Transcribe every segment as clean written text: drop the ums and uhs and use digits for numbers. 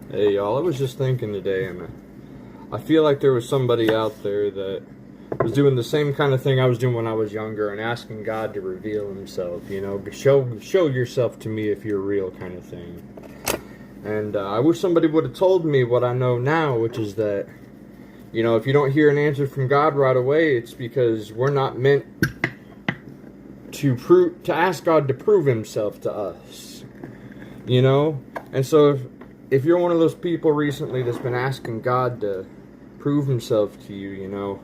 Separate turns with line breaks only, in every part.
Hey y'all, I was just thinking today, and I feel like there was somebody out there that was doing the same kind of thing I was doing when I was younger and asking God to reveal himself, show yourself to me if you're real kind of thing. And I wish somebody would have told me what I know now, which is that, if you don't hear an answer from God right away, it's because we're not meant to ask God to prove himself to us, And so if you're one of those people recently that's been asking God to prove himself to you,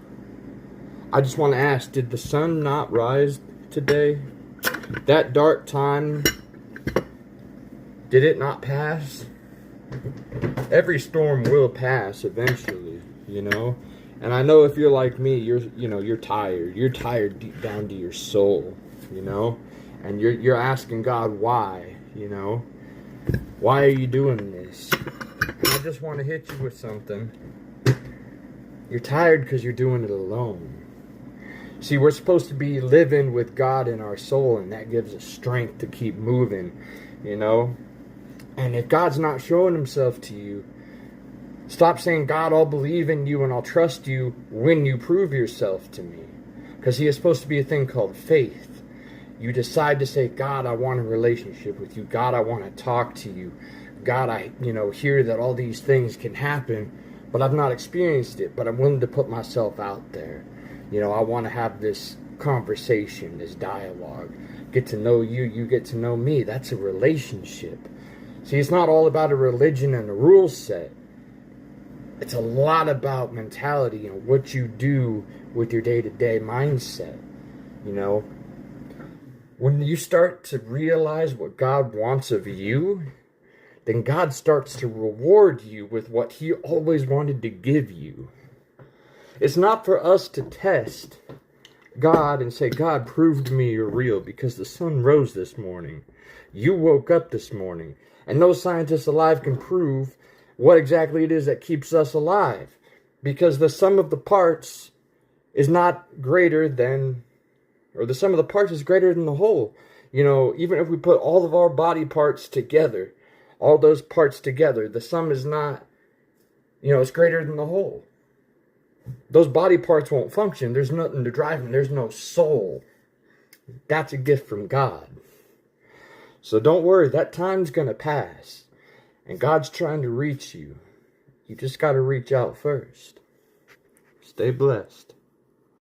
I just want to ask, did the sun not rise today? That dark time, did it not pass? Every storm will pass eventually, And I know if you're like me, you're tired. You're tired deep down to your soul, And you're asking God why, Why are you doing this? And I just want to hit you with something. You're tired because you're doing it alone. See, we're supposed to be living with God in our soul, and that gives us strength to keep moving, And if God's not showing himself to you, stop saying, God, I'll believe in you and I'll trust you when you prove yourself to me. Because he is supposed to be a thing called faith. You decide to say, God, I want a relationship with you. God, I want to talk to you. God, I, hear that all these things can happen, but I've not experienced it, but I'm willing to put myself out there. I want to have this conversation, this dialogue. Get to know you, you get to know me. That's a relationship. See, it's not all about a religion and a rule set. It's a lot about mentality and what you do with your day-to-day mindset, When you start to realize what God wants of you, then God starts to reward you with what he always wanted to give you. It's not for us to test God and say, God, prove to me you're real because the sun rose this morning. You woke up this morning. And no scientist alive can prove what exactly it is that keeps us alive. Because the sum of the parts is not greater than, or the sum of the parts is greater than the whole. Even if we put all of our body parts together, all those parts together, the sum is not, it's greater than the whole. Those body parts won't function. There's nothing to drive them. There's no soul. That's a gift from God. So don't worry, that time's going to pass. And God's trying to reach you. You just got to reach out first. Stay blessed.